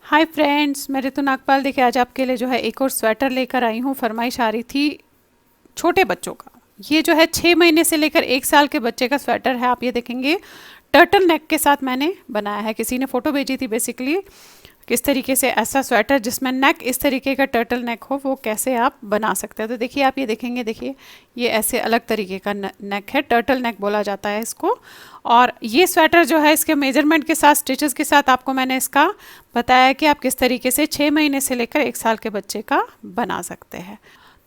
Hi friends, मैं ऋतु नागपाल। देखिए आज आपके लिए जो है एक और स्वेटर लेकर आई हूँ। फरमाइश आ रही थी छोटे बच्चों का। ये जो है 6 महीने से लेकर 1 साल के बच्चे का स्वेटर है। आप ये देखेंगे टर्टल नेक के साथ मैंने बनाया है। किसी ने फ़ोटो भेजी थी बेसिकली किस तरीके से ऐसा स्वेटर जिसमें नेक इस तरीके का टर्टल नेक हो वो कैसे आप बना सकते हैं। तो देखिए आप ये देखेंगे, देखिए ये ऐसे अलग तरीके का नेक है, टर्टल नेक बोला जाता है इसको। और ये स्वेटर जो है इसके मेजरमेंट के साथ, स्टिचेस के साथ आपको मैंने इसका बताया कि आप किस तरीके से 6 महीने से लेकर 1 साल के बच्चे का बना सकते हैं।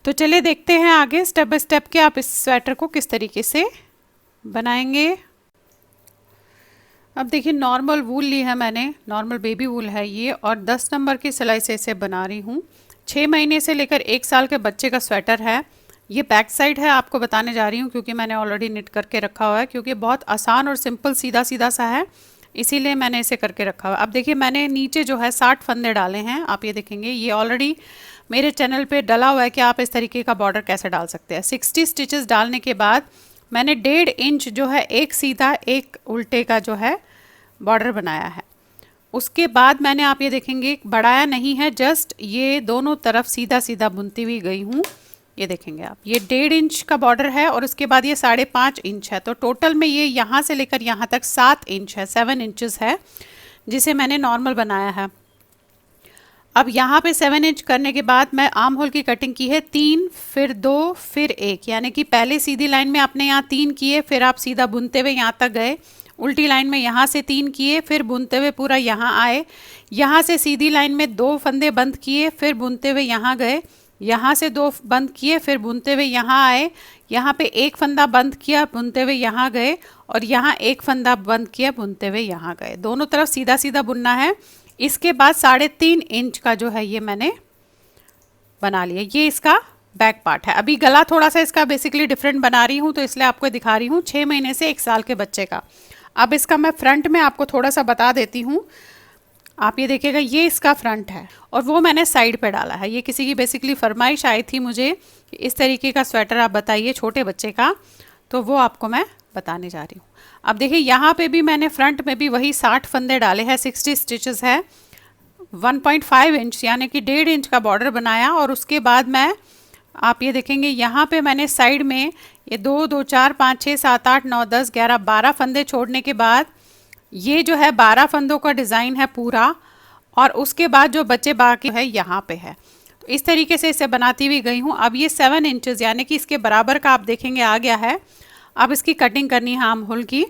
तो चलिए देखते हैं आगे स्टेप बाय स्टेप के आप इस स्वेटर को किस तरीके से बनाएंगे। अब देखिए नॉर्मल वूल ली है मैंने, नॉर्मल बेबी वूल है ये, और 10 नंबर की सिलाई से इसे बना रही हूँ। 6 महीने से लेकर 1 साल के बच्चे का स्वेटर है। ये बैक साइड है, आपको बताने जा रही हूँ क्योंकि मैंने ऑलरेडी निट करके रखा हुआ है, क्योंकि बहुत आसान और सिंपल सीधा सीधा सा है, इसीलिए मैंने इसे करके रखा हुआ है। अब देखिए मैंने नीचे जो है 60 फंदे डाले हैं। आप ये देखेंगे ये ऑलरेडी मेरे चैनल पे डला हुआ है कि आप इस तरीके का बॉर्डर कैसे डाल सकते हैं। 60 स्टिचेस डालने के बाद मैंने 1.5 इंच जो है एक सीधा एक उल्टे का जो है बॉर्डर बनाया है। उसके बाद मैंने, आप ये देखेंगे, बढ़ाया नहीं है, जस्ट ये दोनों तरफ सीधा सीधा बुनती हुई गई हूँ। ये देखेंगे आप, ये 1.5 इंच का बॉर्डर है और उसके बाद ये 5.5 इंच है। तो टोटल में ये यहाँ से लेकर यहाँ तक 7 इंच है, 7 इंचेस है, जिसे मैंने नॉर्मल बनाया है। अब यहाँ पे 7 इंच करने के बाद मैं आर्म होल की कटिंग की है 3, फिर 2, फिर 1, यानी कि पहले सीधी लाइन में आपने यहाँ 3 किए, फिर आप सीधा बुनते हुए यहाँ तक गए, उल्टी लाइन में यहाँ से 3 किए, फिर बुनते हुए पूरा यहाँ आए, यहाँ से सीधी लाइन में 2 फंदे बंद किए, फिर बुनते हुए यहाँ गए, यहाँ से 2 बंद किए, फिर बुनते हुए यहाँ आए, यहाँ पे 1 फंदा बंद किया, बुनते हुए यहाँ गए, और यहाँ 1 फंदा बंद किया, बुनते हुए यहाँ गए। दोनों तरफ सीधा सीधा बुनना है। इसके बाद 3.5 इंच का जो है ये मैंने बना लिया। ये इसका बैक पार्ट है। अभी गला थोड़ा सा इसका बेसिकली डिफरेंट बना रही हूँ, तो इसलिए आपको दिखा रही हूँ 6 महीने से 1 साल के बच्चे का। अब इसका मैं फ्रंट में आपको थोड़ा सा बता देती हूँ। आप ये देखिएगा, ये इसका फ्रंट है और वो मैंने साइड पे डाला है। ये किसी की बेसिकली फरमाइश आई थी मुझे कि इस तरीके का स्वेटर आप बताइए छोटे बच्चे का, तो वो आपको मैं बताने जा रही हूँ। अब देखिए यहाँ पे भी मैंने फ्रंट में भी वही 60 फंदे डाले हैं, 60 स्टिचेस है, 1.5 इंच यानी कि 1.5 इंच का बॉर्डर बनाया। और उसके बाद मैं, आप ये देखेंगे यहाँ पे मैंने साइड में ये 2, 2, 4, 5, 6, 7, 8, 9, 10, 11, 12 फंदे छोड़ने के बाद ये जो है 12 फंदों का डिज़ाइन है पूरा, और उसके बाद जो बच्चे बाकी है यहाँ पे है। तो इस तरीके से इसे बनाती हुई गई हूँ। अब ये 7 इंचेस यानी कि इसके बराबर का आप देखेंगे आ गया है। अब इसकी कटिंग करनी है आर्म होल की,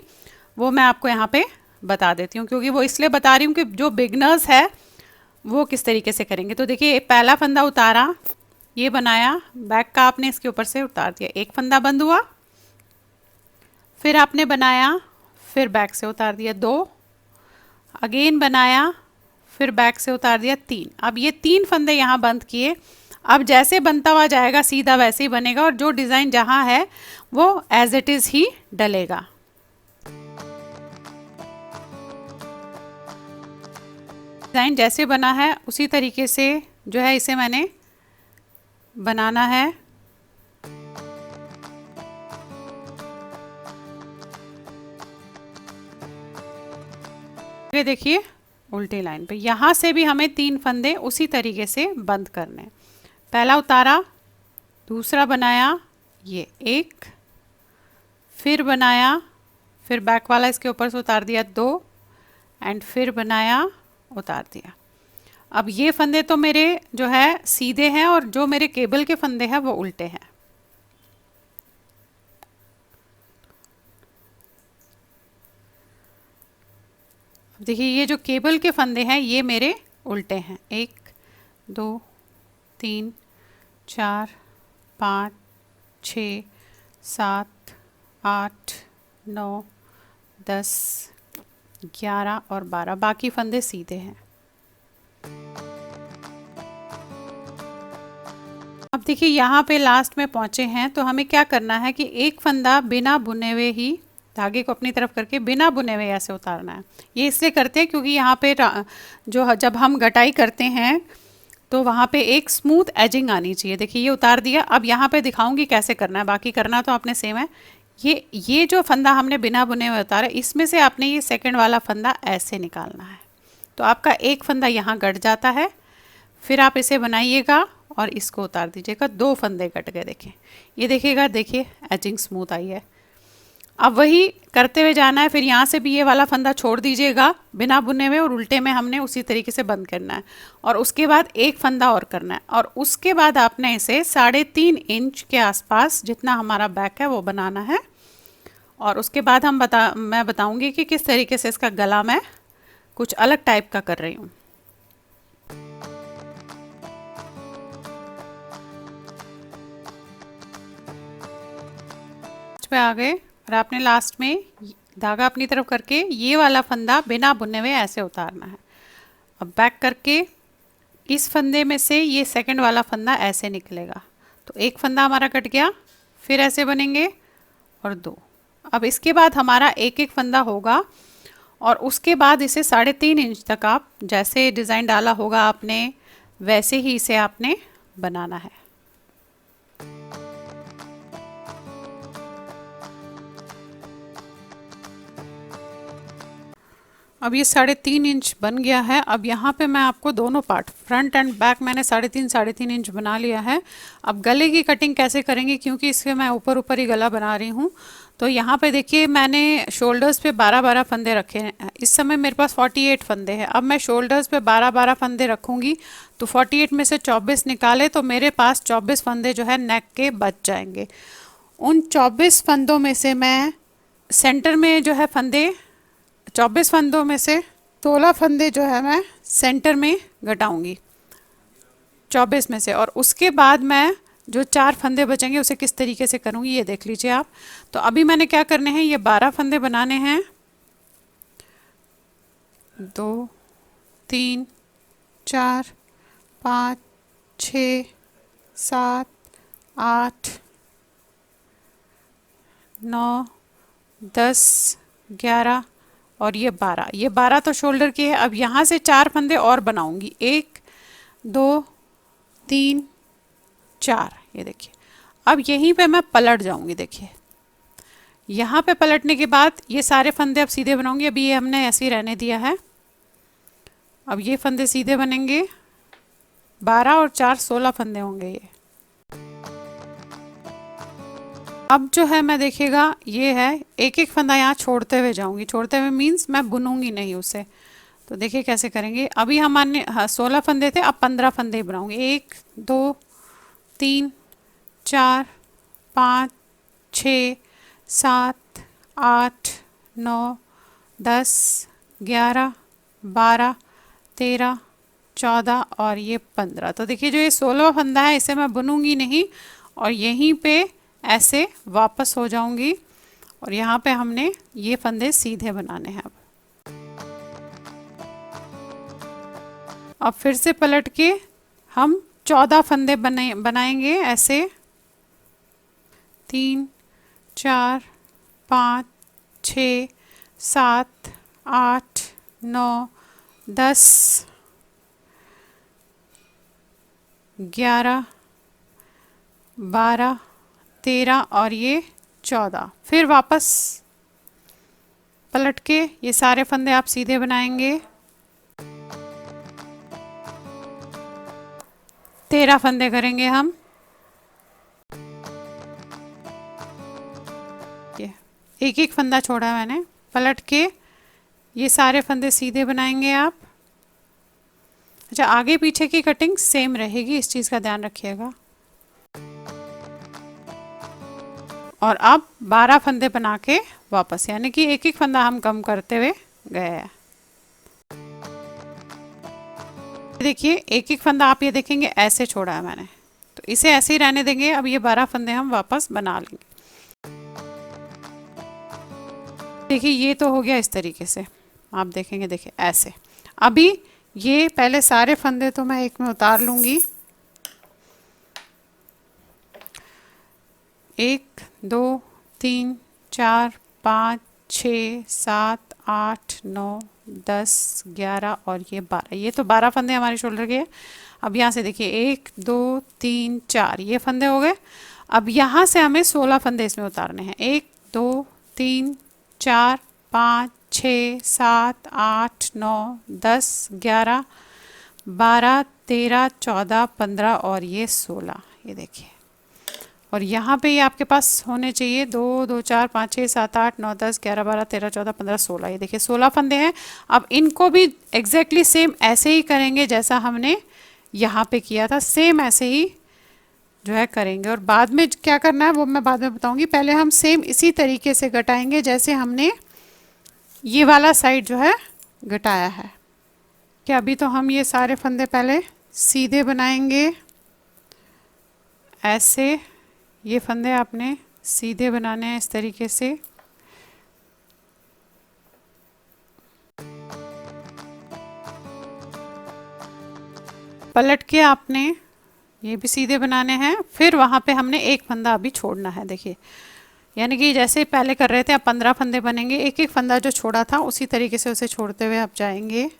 वो मैं आपको यहाँ पे बता देती हूँ, क्योंकि वो इसलिए बता रही हूँ कि जो बिगनर्स है वो किस तरीके से करेंगे। तो देखिए पहला फंदा उतारा, ये बनाया, बैक का आपने इसके ऊपर से उतार दिया, एक फंदा बंद हुआ, फिर आपने बनाया, फिर बैक से उतार दिया 2, अगेन बनाया, फिर बैक से उतार दिया 3। अब ये 3 फंदे यहाँ बंद किए। अब जैसे बनता हुआ जाएगा सीधा वैसे ही बनेगा, और जो डिज़ाइन जहाँ है वो एज इट इज़ ही डलेगा। डिज़ाइन जैसे बना है उसी तरीके से जो है इसे मैंने बनाना है। ये देखिए उल्टी लाइन पे यहाँ से भी हमें 3 फंदे उसी तरीके से बंद करने। पहला उतारा, दूसरा बनाया, ये एक, फिर बनाया, फिर बैक वाला इसके ऊपर से उतार दिया 2, एंड फिर बनाया, उतार दिया। अब ये फंदे तो मेरे जो है सीधे हैं और जो मेरे केबल के फंदे हैं वो उल्टे हैं। देखिए ये जो केबल के फंदे हैं ये मेरे उल्टे हैं। 1, 2, 3, 4, 5, 6, 7, 8, 9, 10, 11 और 12, बाकी फंदे सीधे हैं। अब देखिए यहाँ पे लास्ट में पहुँचे हैं, तो हमें क्या करना है कि एक फंदा बिना बुने हुए ही धागे को अपनी तरफ करके बिना बुने हुए ऐसे उतारना है। ये इसलिए करते हैं क्योंकि यहाँ पे जो जब हम गटाई करते हैं तो वहाँ पे एक स्मूथ एजिंग आनी चाहिए। देखिए ये उतार दिया। अब यहाँ पे दिखाऊंगी कैसे करना है, बाकी करना तो आपने सेम है। ये जो फंदा हमने बिना बुने हुए उतारा, इसमें से आपने ये सेकंड वाला फंदा ऐसे निकालना है। तो आपका एक फंदा यहाँ कट जाता है। फिर आप इसे बनाइएगा और इसको उतार दीजिएगा, 2 फंदे कट गए। देखें, ये देखिएगा, देखिए एचिंग स्मूथ आई है। अब वही करते हुए जाना है। फिर यहाँ से भी ये वाला फंदा छोड़ दीजिएगा बिना बुने में, और उल्टे में हमने उसी तरीके से बंद करना है। और उसके बाद एक फंदा और करना है, और उसके बाद आपने इसे 3.5 इंच के आसपास जितना हमारा बैक है वो बनाना है। और उसके बाद मैं बताऊंगी कि किस तरीके से इसका गला मैं कुछ अलग टाइप का कर रही हूँ। पे आ गए और आपने लास्ट में धागा अपनी तरफ करके ये वाला फंदा बिना बुने हुए ऐसे उतारना है। अब बैक करके इस फंदे में से ये सेकंड वाला फंदा ऐसे निकलेगा। तो एक फंदा हमारा कट गया, फिर ऐसे बनेंगे और 2। अब इसके बाद हमारा एक एक फंदा होगा, और उसके बाद इसे 3.5 इंच तक आप जैसे डिज़ाइन डाला होगा आपने वैसे ही इसे आपने बनाना है। अब ये 3.5 इंच बन गया है। अब यहाँ पे मैं आपको दोनों पार्ट फ्रंट एंड बैक मैंने 3.5 इंच बना लिया है। अब गले की कटिंग कैसे करेंगे, क्योंकि इसके मैं ऊपर ऊपर ही गला बना रही हूँ। तो यहाँ पे देखिए मैंने शोल्डर्स पे 12-12 फंदे रखे हैं। इस समय मेरे पास 48 फंदे हैं। अब मैं शोल्डर्स पे 12-12 फंदे रखूँगी तो 48 में से 24 निकाले तो मेरे पास 24 फंदे जो है नेक के बच जाएंगे। उन 24 फंदों में से मैं सेंटर में जो है फंदे 24 फंदों में से 16 फंदे जो है मैं सेंटर में घटाऊंगी 24 में से, और उसके बाद मैं जो 4 फंदे बचेंगे उसे किस तरीके से करूंगी ये देख लीजिए आप। तो अभी मैंने क्या करने हैं, ये 12 फंदे बनाने हैं। 2 3 4 5 6 7 8 9 10 11 और ये 12 तो शोल्डर के है। अब यहाँ से 4 फंदे और बनाऊंगी, 1 2 3 4। ये देखिए, अब यहीं पे मैं पलट जाऊंगी। देखिए यहाँ पे पलटने के बाद ये सारे फंदे अब सीधे बनाऊंगी। अभी ये हमने ऐसे ही रहने दिया है। अब ये फंदे सीधे बनेंगे, 12 और 4 16 फंदे होंगे ये। अब जो है मैं देखिएगा ये है, एक एक फंदा यहाँ छोड़ते हुए जाऊंगी। छोड़ते हुए मीन्स मैं बुनूंगी नहीं उसे। तो देखिए कैसे करेंगे। अभी हमारे 16 फंदे थे, अब 15 फंदे बनाऊंगे। 1 2 3 4 5 6 7 8 9 10 11 12 13 14 और ये 15। तो देखिए जो ये 16 फंदा है इसे मैं बुनूंगी नहीं, और यहीं पे ऐसे वापस हो जाऊंगी, और यहाँ पे हमने ये फंदे सीधे बनाने हैं। अब फिर से पलट के हम 14 फंदे बनाएंगे ऐसे। 3 4 5 6 7 8 9 10 11 12 13 और ये 14। फिर वापस पलट के ये सारे फंदे आप सीधे बनाएंगे। 13 फंदे करेंगे हम। ये एक एक फंदा छोड़ा मैंने। पलट के ये सारे फंदे सीधे बनाएंगे आप। अच्छा, आगे पीछे की कटिंग सेम रहेगी, इस चीज़ का ध्यान रखिएगा। और अब 12 फंदे बना के वापस, यानी कि एक एक फंदा हम कम करते हुए गए हैं। देखिए एक एक फंदा आप ये देखेंगे ऐसे छोड़ा है मैंने, तो इसे ऐसे ही रहने देंगे। अब ये 12 फंदे हम वापस बना लेंगे। देखिए ये तो हो गया इस तरीके से, आप देखेंगे। देखिए ऐसे। अभी ये पहले सारे फंदे तो मैं एक में उतार लूँगी। 1 2 3 4 5 6 7 8 9 10 11 और ये 12। ये तो 12 फंदे हमारे शोल्डर के हैं। अब यहाँ से देखिए 1 2 3 4 ये फंदे हो गए। अब यहाँ से हमें 16 फंदे इसमें उतारने हैं। 1 2 3 4 5 6 7 8 9 10 11 12 13 14 15 और ये 16। ये देखिए, और यहाँ पे ये आपके पास होने चाहिए 2 2 4 5 6 7 8 9 10 11 12 13 14 15 16। ये देखिए 16 फंदे हैं। अब इनको भी एग्जैक्टली सेम ऐसे ही करेंगे जैसा हमने यहाँ पे किया था, सेम ऐसे ही जो है करेंगे। और बाद में क्या करना है वो मैं बाद में बताऊंगी। पहले हम सेम इसी तरीके से घटाएंगे जैसे हमने ये वाला साइड जो है घटाया है। कि अभी तो हम ये सारे फंदे पहले सीधे बनाएंगे ऐसे। ये फंदे आपने सीधे बनाने हैं इस तरीके से। पलट के आपने ये भी सीधे बनाने हैं, फिर वहाँ पे हमने एक फंदा अभी छोड़ना है। देखिए, यानी कि जैसे पहले कर रहे थे अब 15 फंदे बनेंगे। एक एक फंदा जो छोड़ा था उसी तरीके से उसे छोड़ते हुए आप जाएंगे।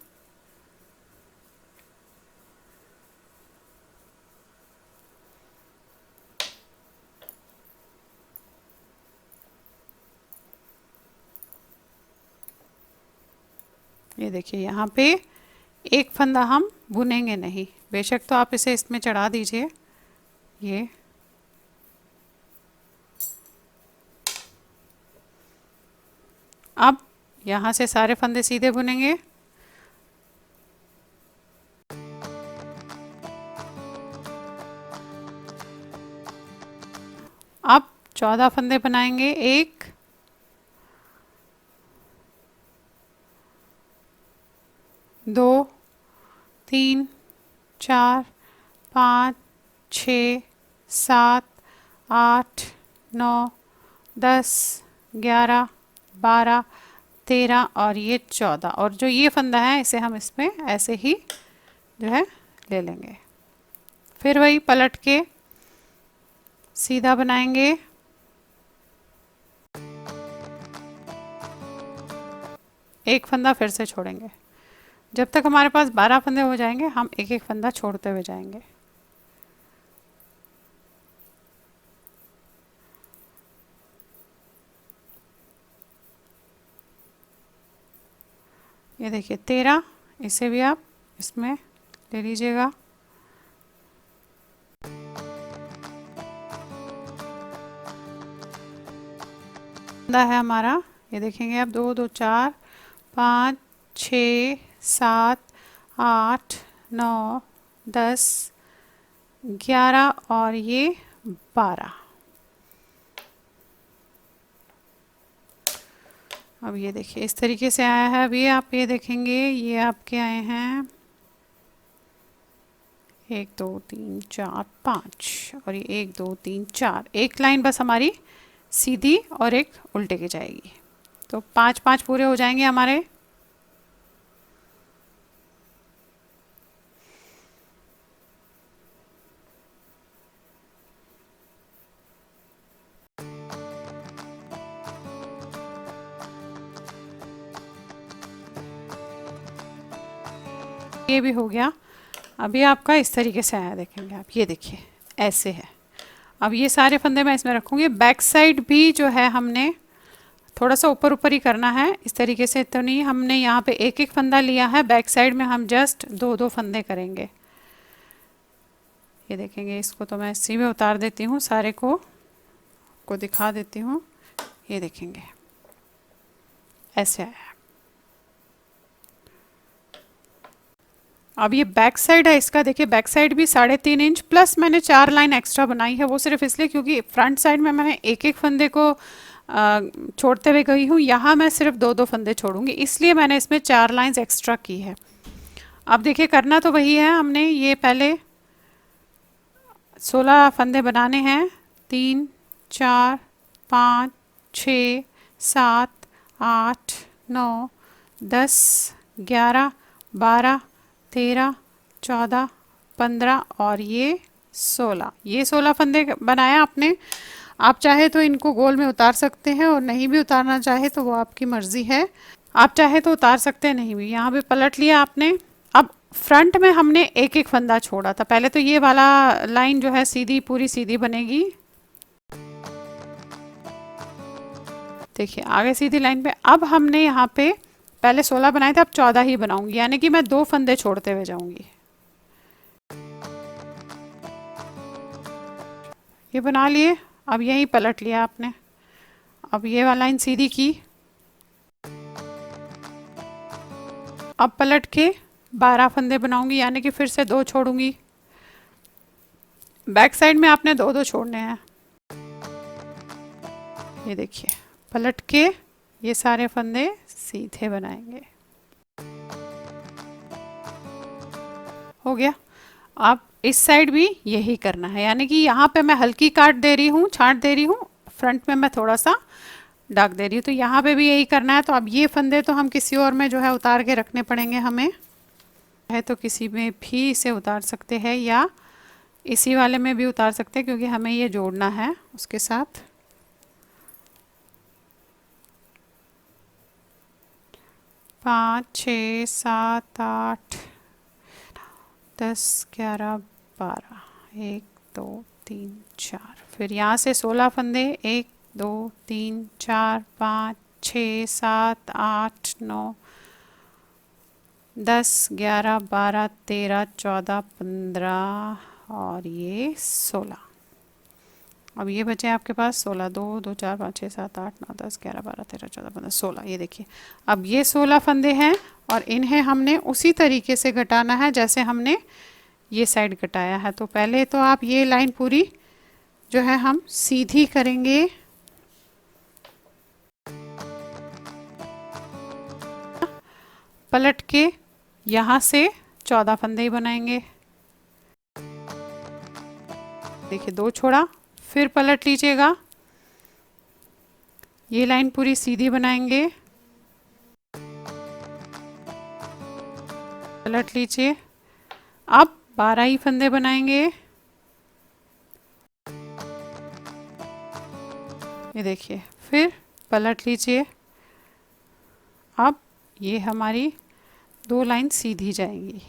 ये देखिए, यहाँ पे एक फंदा हम बुनेंगे नहीं, बेशक तो आप इसे इसमें चढ़ा दीजिए। ये अब यहाँ से सारे फंदे सीधे बुनेंगे। अब 14 फंदे बनाएंगे। 1 2 3 4 5 6 7 8 9 10 11 12 13 और ये 14। और जो ये फंदा है इसे हम इसमें ऐसे ही जो है ले लेंगे। फिर वही पलट के सीधा बनाएंगे। एक फंदा फिर से छोड़ेंगे। जब तक हमारे पास 12 फंदे हो जाएंगे हम एक एक फंदा छोड़ते हुए जाएंगे। ये देखिए 13, इसे भी आप इसमें ले लीजिएगा। फंदा है हमारा, ये देखेंगे आप 2 2 4 5 6 7 8 9 10 11 और ये 12। अब ये देखिए इस तरीके से आया है। अभी आप ये देखेंगे ये आपके आए हैं 1 2 3 4 5 और ये 1 2 3 4। एक लाइन बस हमारी सीधी और एक उल्टे की जाएगी, तो 5 5 पूरे हो जाएंगे हमारे। ये भी हो गया। अभी आपका इस तरीके से आया, देखेंगे आप, ये देखिए ऐसे है। अब ये सारे फंदे मैं इसमें रखूँगी। बैक साइड भी जो है हमने थोड़ा सा ऊपर ऊपर ही करना है इस तरीके से, तो नहीं हमने यहाँ पे एक एक फंदा लिया है। बैक साइड में हम जस्ट 2 2 फंदे करेंगे। ये देखेंगे, इसको तो मैं इसी में उतार देती हूँ, सारे को दिखा देती हूँ। ये देखेंगे ऐसे आया। अब ये बैक साइड है इसका, देखिए बैक साइड भी 3.5 इंच प्लस मैंने 4 लाइन एक्स्ट्रा बनाई है। वो सिर्फ इसलिए क्योंकि फ्रंट साइड में मैंने एक एक फंदे को छोड़ते हुए गई हूँ, यहाँ मैं सिर्फ 2 2 फंदे छोड़ूंगी, इसलिए मैंने इसमें 4 लाइंस एक्स्ट्रा की है। अब देखिए करना तो वही है, हमने ये पहले 16 फंदे बनाने हैं। 3 4 5 6 7 8 9 10 11 12 13 14 15 और ये 16। ये 16 फंदे बनाया आपने। आप चाहे तो इनको गोल में उतार सकते हैं और नहीं भी उतारना चाहे तो वो आपकी मर्जी है। आप चाहे तो उतार सकते हैं, नहीं भी। यहाँ पे पलट लिया आपने। अब फ्रंट में हमने एक एक फंदा छोड़ा था। पहले तो ये वाला लाइन जो है सीधी पूरी सीधी बनेगी। देखिए आगे सीधी लाइन पे। अब हमने यहाँ पे पहले 16 बनाए थे, अब 14 ही बनाऊंगी, यानी कि मैं 2 फंदे छोड़ते हुए जाऊंगी। ये बना लिए। अब यही पलट लिया आपने। अब ये वाला लाइन सीधी की। अब पलट के 12 फंदे बनाऊंगी, यानी कि फिर से 2 छोड़ूंगी। बैक साइड में आपने 2 2 छोड़ने हैं। ये देखिए पलट के ये सारे फंदे सीधे बनाएंगे। हो गया। अब इस साइड भी यही करना है, यानी कि यहाँ पे मैं हल्की काट दे रही हूँ, छांट दे रही हूँ, फ्रंट में मैं थोड़ा सा दाग दे रही हूँ, तो यहाँ पे भी यही करना है। तो अब ये फंदे तो हम किसी और में जो है उतार के रखने पड़ेंगे हमें, है तो किसी में भी इसे उतार सकते हैं या इसी वाले में भी उतार सकते हैं, क्योंकि हमें ये जोड़ना है उसके साथ। पाँच, 6, 7, 8, 10, 11, 12, 1, 2, 3, 4, फिर यहाँ से 16 फंदे, 1, 2, 3, 4, 5, 6, 7, 8, 9, 10, 11, 12, 13, 14, 15 और ये 16। अब ये बचे आपके पास 16, 2, 2, 4, 5, 6, 7, 8, 9, 10, 11, 12, 13, 14, 15, 16। ये देखिए अब ये 16 फंदे हैं और इन्हें हमने उसी तरीके से घटाना है जैसे हमने ये साइड घटाया है। तो पहले तो आप ये लाइन पूरी जो है हम सीधी करेंगे। पलट के यहाँ से 14 फंदे ही बनाएंगे। देखिए 2 छोड़ा, फिर पलट लीजिएगा, ये लाइन पूरी सीधी बनाएंगे। पलट लीजिए। अब 12 ही फंदे बनाएंगे। ये देखिए फिर पलट लीजिए। अब ये हमारी 2 लाइन सीधी जाएंगी,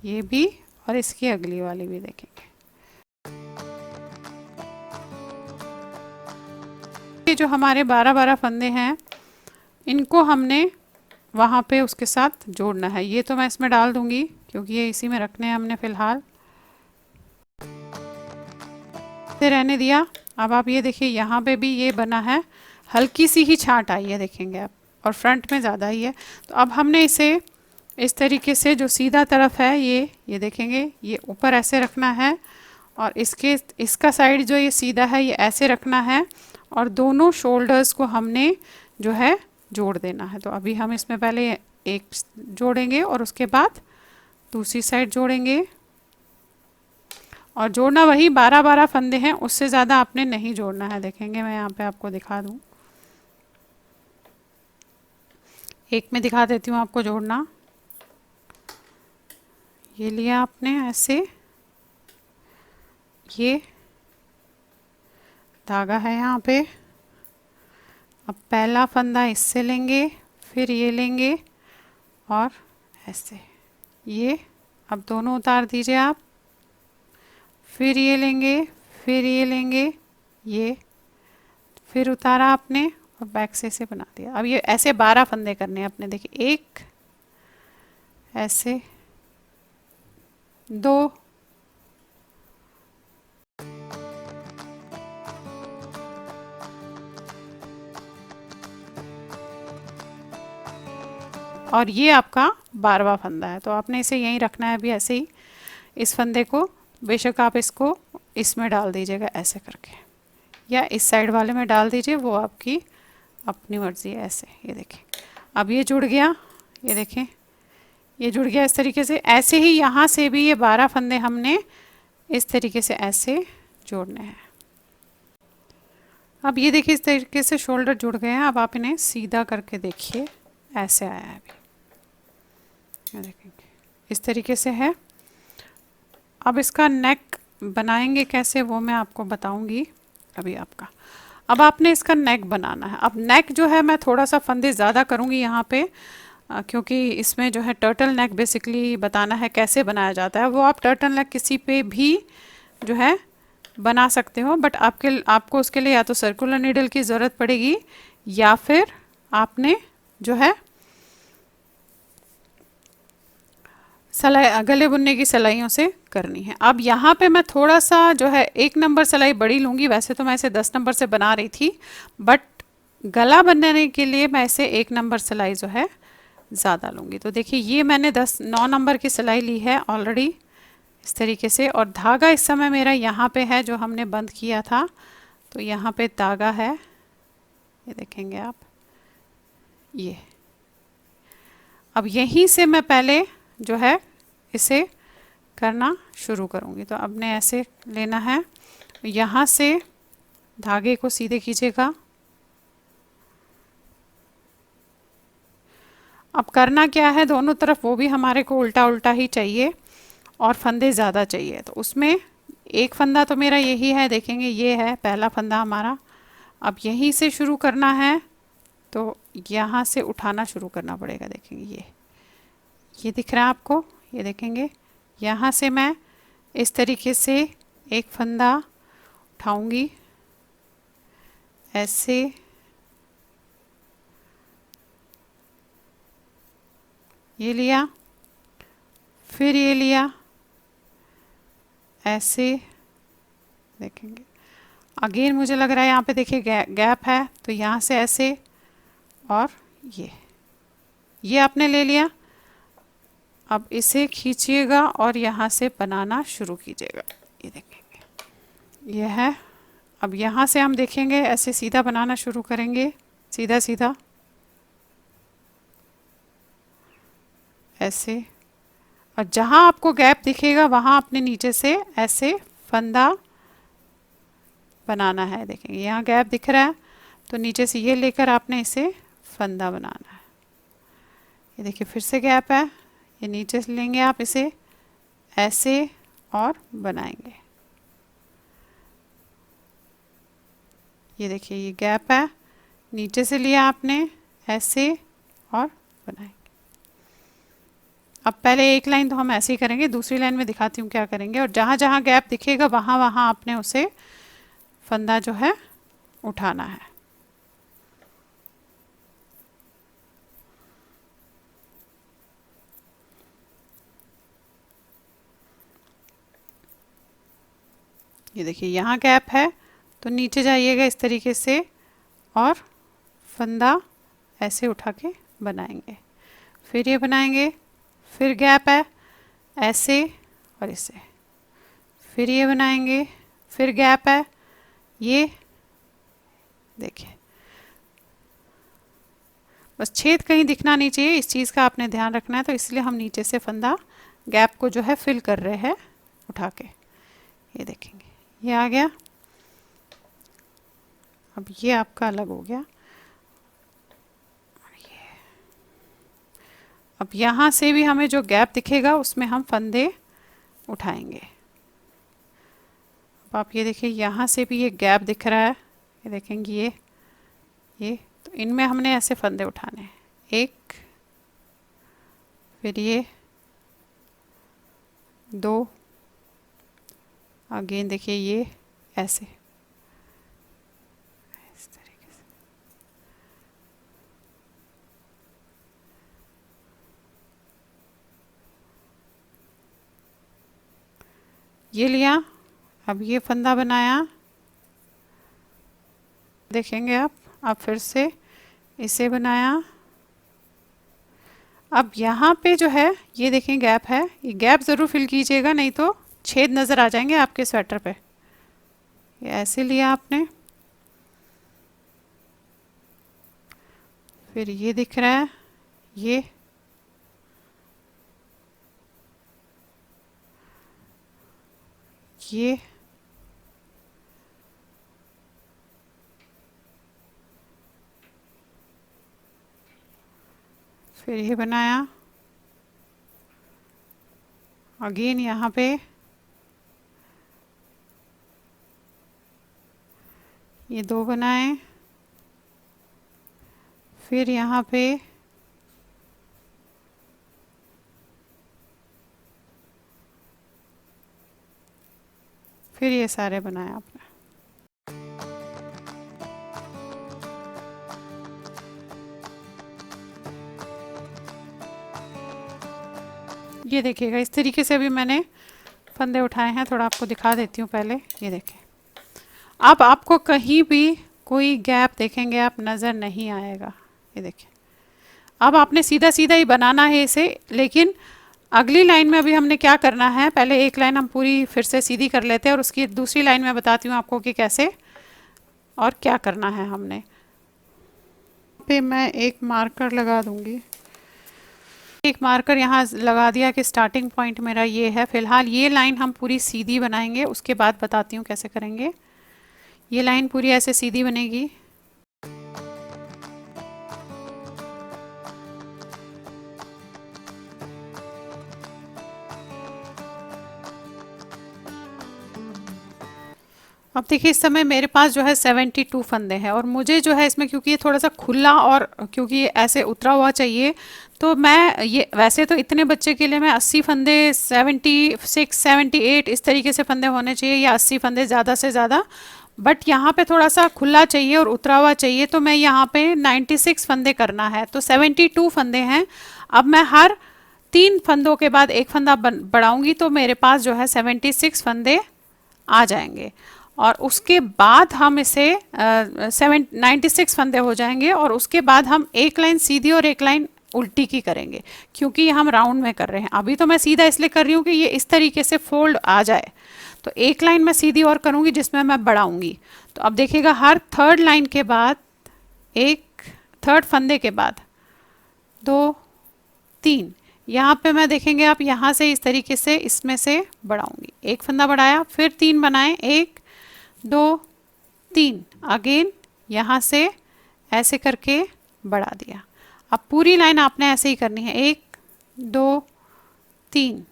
ये भी और इसकी अगली वाली भी देखेंगे। ये जो हमारे 12-12 फंदे हैं इनको हमने वहाँ पे उसके साथ जोड़ना है। ये तो मैं इसमें डाल दूंगी क्योंकि ये इसी में रखने हैं हमने फ़िलहाल, इसे रहने दिया। अब आप ये देखिए यहाँ पे भी ये बना है, हल्की सी ही छांट आई है देखेंगे आप, और फ्रंट में ज़्यादा ही है। तो अब हमने इसे इस तरीके से जो सीधा तरफ है ये देखेंगे, ये ऊपर ऐसे रखना है और इसका साइड जो ये सीधा है ये ऐसे रखना है और दोनों शोल्डर्स को हमने जो है जोड़ देना है। तो अभी हम इसमें पहले एक जोड़ेंगे और उसके बाद दूसरी साइड जोड़ेंगे, और जोड़ना वही 12-12 फंदे हैं, उससे ज़्यादा आपने नहीं जोड़ना है। देखेंगे मैं यहाँ पे आपको दिखा दूँ, एक में दिखा देती हूँ आपको जोड़ना। ये लिया आपने ऐसे, ये धागा है यहाँ पे। अब पहला फंदा इससे लेंगे, फिर ये लेंगे और ऐसे, ये अब दोनों उतार दीजिए आप, फिर ये लेंगे, फिर ये लेंगे, ये फिर उतारा आपने और बैक से इसे बना दिया। अब ये ऐसे 12 फंदे करने हैं अपने। देखिए 1, ऐसे 2, और ये आपका 12वां फंदा है। तो आपने इसे यहीं रखना है अभी ऐसे ही। इस फंदे को बेशक आप इसको इसमें डाल दीजिएगा ऐसे करके, या इस साइड वाले में डाल दीजिए, वो आपकी अपनी मर्ज़ी है। ऐसे ये देखें अब ये जुड़ गया, ये देखें ये जुड़ गया इस तरीके से। ऐसे ही यहाँ से भी ये 12 फंदे हमने इस तरीके से ऐसे जोड़ने हैं। अब ये देखिए इस तरीके से शोल्डर जुड़ गए हैं। अब आप इन्हें सीधा करके देखिए, ऐसे आया है अभी, ये देखेंगे इस तरीके से है। अब इसका नेक बनाएंगे कैसे वो मैं आपको बताऊंगी अभी आपका। अब आपने इसका नेक बनाना है। अब नेक जो है मैं थोड़ा सा फंदे ज़्यादा करूँगी यहाँ पे, क्योंकि इसमें जो है टर्टल नेक बेसिकली बताना है कैसे बनाया जाता है। वो आप टर्टल नेक किसी पे भी जो है बना सकते हो, बट आपको उसके लिए या तो सर्कुलर नीडल की ज़रूरत पड़ेगी या फिर आपने जो है सिलाई गले बुनने की सिलाइयों से करनी है। अब यहाँ पे मैं थोड़ा सा जो है 1 नंबर सिलाई बड़ी लूँगी, वैसे तो मैं इसे 10 नंबर से बना रही थी, बट गला बनाने के लिए मैं इसे 1 नंबर सिलाई जो है ज़्यादा लूँगी। तो देखिए ये मैंने 9 नंबर की सिलाई ली है ऑलरेडी इस तरीके से, और धागा इस समय मेरा यहाँ पे है जो हमने बंद किया था, तो यहाँ पे धागा है, ये देखेंगे आप, ये। अब यहीं से मैं पहले जो है इसे करना शुरू करूँगी। तो अब ने ऐसे लेना है, यहाँ से धागे को सीधे कीजिएगा। अब करना क्या है, दोनों तरफ वो भी हमारे को उल्टा उल्टा ही चाहिए और फंदे ज़्यादा चाहिए। तो उसमें एक फंदा तो मेरा यही है, देखेंगे ये है पहला फंदा हमारा। अब यहीं से शुरू करना है, तो यहाँ से उठाना शुरू करना पड़ेगा। देखेंगे ये दिख रहा है आपको, ये देखेंगे यहाँ से मैं इस तरीके से एक फंदा उठाऊंगी, ऐसे, ये लिया, फिर ये लिया, ऐसे, देखेंगे अगेन मुझे लग रहा है यहाँ पे देखिए गैप है, तो यहाँ से ऐसे, और ये आपने ले लिया। अब इसे खींचिएगा और यहाँ से बनाना शुरू कीजिएगा, ये देखेंगे ये है। अब यहाँ से हम देखेंगे ऐसे सीधा बनाना शुरू करेंगे, सीधा सीधा ऐसे, और जहाँ आपको गैप दिखेगा वहाँ अपने नीचे से ऐसे फंदा बनाना है। देखेंगे यहाँ गैप दिख रहा है, तो नीचे से ये लेकर आपने इसे फंदा बनाना है। ये देखिए फिर से गैप है, ये नीचे से लेंगे आप इसे ऐसे और बनाएंगे। ये देखिए ये गैप है, नीचे से लिया आपने ऐसे और बनाएंगे। अब पहले एक लाइन तो हम ऐसे ही करेंगे, दूसरी लाइन में दिखाती हूँ क्या करेंगे। और जहाँ जहाँ गैप दिखेगा वहाँ वहाँ आपने उसे फंदा जो है उठाना है। ये देखिए यहाँ गैप है, तो नीचे जाइएगा इस तरीके से और फंदा ऐसे उठा के बनाएंगे। फिर ये बनाएंगे, फिर गैप है ऐसे और इसे, फिर ये बनाएंगे, फिर गैप है, ये देखिए बस छेद कहीं दिखना नहीं चाहिए, इस चीज़ का आपने ध्यान रखना है। तो इसलिए हम नीचे से फंदा गैप को जो है फिल कर रहे हैं उठा के, ये देखेंगे ये आ गया। अब ये आपका अलग हो गया। अब यहाँ से भी हमें जो गैप दिखेगा उसमें हम फंदे उठाएंगे। अब आप ये देखिए यहाँ से भी ये गैप दिख रहा है, ये देखेंगे ये तो इनमें हमने ऐसे फंदे उठाने हैं, एक, फिर ये दो, अगेन देखिए ये ऐसे, इस तरीके से। ये लिया, अब ये फंदा बनाया, देखेंगे आप फिर से इसे बनाया। अब यहाँ पे जो है ये देखें गैप है, ये गैप ज़रूर फिल कीजिएगा, नहीं तो छेद नज़र आ जाएंगे आपके स्वेटर पे। ये ऐसे लिया आपने, फिर ये दिख रहा है ये, फिर ये बनाया, अगेन यहाँ पे ये दो बनाए, फिर यहाँ पे फिर ये सारे बनाए आपने। ये देखिएगा इस तरीके से अभी मैंने फंदे उठाए हैं, थोड़ा आपको दिखा देती हूँ पहले। ये देखिए, अब आपको कहीं भी कोई गैप देखेंगे आप नज़र नहीं आएगा। ये देखिए, अब आपने सीधा सीधा ही बनाना है इसे, लेकिन अगली लाइन में अभी हमने क्या करना है, पहले एक लाइन हम पूरी फिर से सीधी कर लेते हैं और उसकी दूसरी लाइन में बताती हूँ आपको कि कैसे और क्या करना है हमने। पे मैं एक मार्कर लगा दूंगी, एक मार्कर यहाँ लगा दिया कि स्टार्टिंग पॉइंट मेरा ये है। फिलहाल ये लाइन हम पूरी सीधी बनाएंगे, उसके बाद बताती हूँ कैसे करेंगे। ये लाइन पूरी ऐसे सीधी बनेगी। अब देखिए इस समय मेरे पास जो है 72 फंदे हैं और मुझे जो है इसमें, क्योंकि ये थोड़ा सा खुला और क्योंकि ये ऐसे उतरा हुआ चाहिए, तो मैं ये वैसे तो इतने बच्चे के लिए मैं 80 फंदे, 76 78 इस तरीके से फंदे होने चाहिए, या 80 फंदे ज़्यादा से ज़्यादा। बट यहाँ पे थोड़ा सा खुला चाहिए और उतरा हुआ चाहिए, तो मैं यहाँ पे 96 फंदे करना है, तो 72 फंदे हैं। अब मैं हर 3 फंदों के बाद एक फंदा बढ़ाऊंगी तो मेरे पास जो है 76 फंदे आ जाएंगे, और उसके बाद हम इसे 96 फंदे हो जाएंगे, और उसके बाद हम एक लाइन सीधी और एक लाइन उल्टी की करेंगे, क्योंकि हम राउंड में कर रहे हैं। अभी तो मैं सीधा इसलिए कर रही हूँ कि ये इस तरीके से फोल्ड आ जाए, तो एक लाइन मैं सीधी और करूँगी जिसमें मैं बढ़ाऊँगी। तो अब देखिएगा हर थर्ड लाइन के बाद, एक थर्ड फंदे के बाद 2 3, यहाँ पे मैं देखेंगे आप यहाँ से इस तरीके से इसमें से बढ़ाऊँगी। एक फंदा बढ़ाया, फिर 3 बनाए, 1 2 3, अगेन यहाँ से ऐसे करके बढ़ा दिया। अब पूरी लाइन आपने ऐसे ही करनी है, 1 2 3।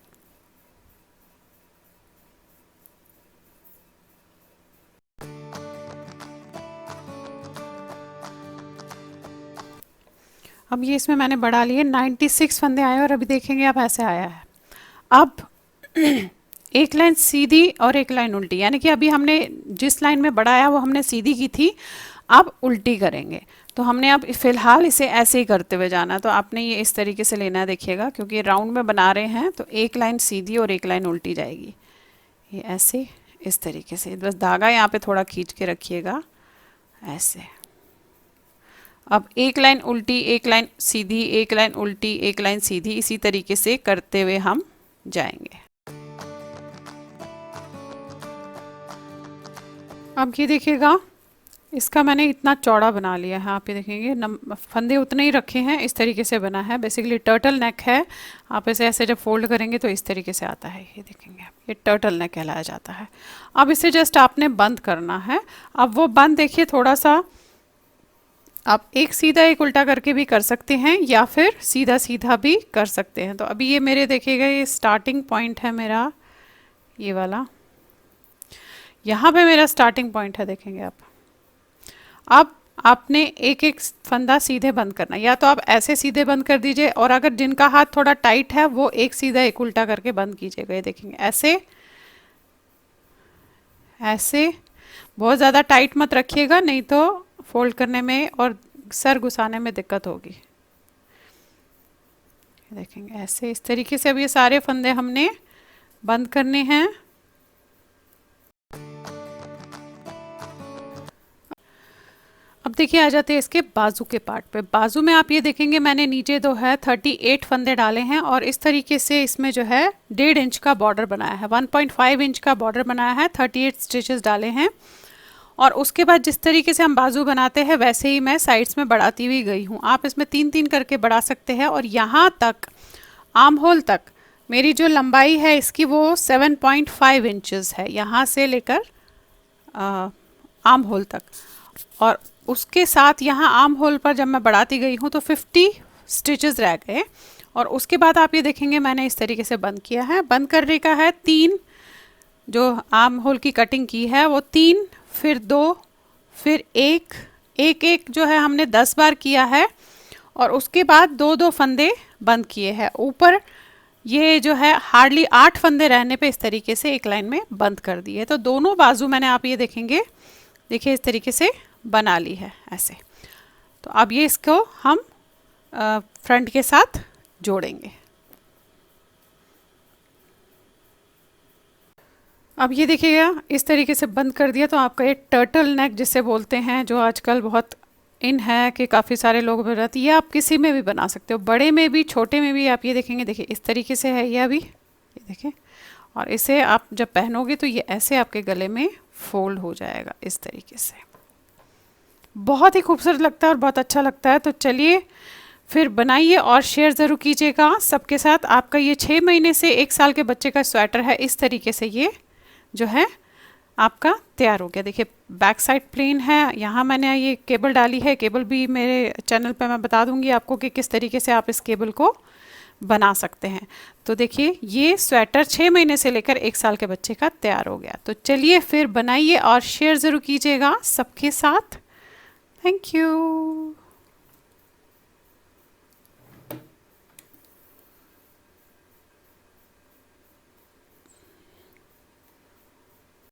अब ये इसमें मैंने बढ़ा लिए, 96 फंदे आए और अभी देखेंगे आप ऐसे आया है। अब एक लाइन सीधी और एक लाइन उल्टी, यानी कि अभी हमने जिस लाइन में बढ़ाया वो हमने सीधी की थी, अब उल्टी करेंगे। तो हमने अब फिलहाल इसे ऐसे ही करते हुए जाना, तो आपने ये इस तरीके से लेना है। देखिएगा क्योंकि राउंड में बना रहे हैं, तो एक लाइन सीधी और एक लाइन उल्टी जाएगी, ये ऐसे इस तरीके से। बस धागा यहाँ पे थोड़ा खींच के रखिएगा ऐसे। अब एक लाइन उल्टी, एक लाइन सीधी, एक लाइन उल्टी, एक लाइन सीधी, इसी तरीके से करते हुए हम जाएंगे। अब ये देखिएगा, इसका मैंने इतना चौड़ा बना लिया है। आप ये देखेंगे फंदे उतने ही रखे हैं, इस तरीके से बना है। बेसिकली टर्टल नेक है। आप इसे ऐसे जब फोल्ड करेंगे तो इस तरीके से आता है। ये देखेंगे आप, ये टर्टल नेक कहलाया जाता है। अब इसे जस्ट आपने बंद करना है। अब वो बंद देखिए थोड़ा सा, आप एक सीधा एक उल्टा करके भी कर सकते हैं, या फिर सीधा सीधा भी कर सकते हैं। तो अभी ये मेरे देखिएगा, ये स्टार्टिंग पॉइंट है मेरा, ये वाला यहाँ पे मेरा स्टार्टिंग पॉइंट है, देखेंगे आप। अब आपने एक एक फंदा सीधे बंद करना, या तो आप ऐसे सीधे बंद कर दीजिए, और अगर जिनका हाथ थोड़ा टाइट है वो एक सीधा एक उल्टा करके बंद कीजिएगा। ये देखेंगे ऐसे ऐसे, बहुत ज़्यादा टाइट मत रखिएगा, नहीं तो फोल्ड करने में और सर घुसाने में दिक्कत होगी। देखेंगे ऐसे, इस तरीके से अब ये सारे फंदे हमने बंद करने हैं। अब देखिए आ जाते हैं इसके बाजू के पार्ट पे। बाजू में आप ये देखेंगे मैंने नीचे तो है 38 फंदे डाले हैं, और इस तरीके से इसमें जो है 1.5 इंच का बॉर्डर बनाया है, 1.5 इंच का बॉर्डर बनाया है, 38 स्टिचेस डाले हैं। और उसके बाद जिस तरीके से हम बाजू बनाते हैं वैसे ही मैं साइड्स में बढ़ाती हुई गई हूँ। आप इसमें 3-3 करके बढ़ा सकते हैं, और यहाँ तक आर्म होल तक मेरी जो लंबाई है इसकी वो 7.5 इंचेस है, यहाँ से लेकर आर्म होल तक। और उसके साथ यहाँ आर्म होल पर जब मैं बढ़ाती गई हूँ तो 50 स्टिचेस रह गए। और उसके बाद आप ये देखेंगे मैंने इस तरीके से बंद किया है। बंद करने का है 3, जो आर्म होल की कटिंग की है वो 3, फिर 2, फिर 1, 1 जो है हमने 10 बार किया है। और उसके बाद 2-2 फंदे बंद किए हैं। ऊपर ये जो है हार्डली 8 फंदे रहने पे इस तरीके से एक लाइन में बंद कर दिए। तो दोनों बाजू मैंने, आप ये देखेंगे, देखिए इस तरीके से बना ली है ऐसे। तो अब ये इसको हम फ्रंट के साथ जोड़ेंगे। अब ये देखिएगा इस तरीके से बंद कर दिया। तो आपका ये टर्टल नेक जिसे बोलते हैं, जो आजकल बहुत इन है कि काफ़ी सारे लोग बनाते हैं, ये आप किसी में भी बना सकते हो, बड़े में भी छोटे में भी। आप ये देखेंगे, देखिए इस तरीके से है ये अभी, ये देखें। और इसे आप जब पहनोगे तो ये ऐसे आपके गले में फोल्ड हो जाएगा इस तरीके से। बहुत ही खूबसूरत लगता है और बहुत अच्छा लगता है। तो चलिए फिर बनाइए और शेयर ज़रूर कीजिएगा सबके साथ। आपका ये 6 महीने से 1 साल के बच्चे का स्वेटर है। इस तरीके से ये जो है आपका तैयार हो गया। देखिए बैक साइड प्लेन है, यहाँ मैंने ये केबल डाली है। केबल भी मेरे चैनल पे मैं बता दूंगी आपको कि किस तरीके से आप इस केबल को बना सकते हैं। तो देखिए ये स्वेटर 6 महीने से लेकर 1 साल के बच्चे का तैयार हो गया। तो चलिए फिर बनाइए और शेयर ज़रूर कीजिएगा सबके साथ। Thank you.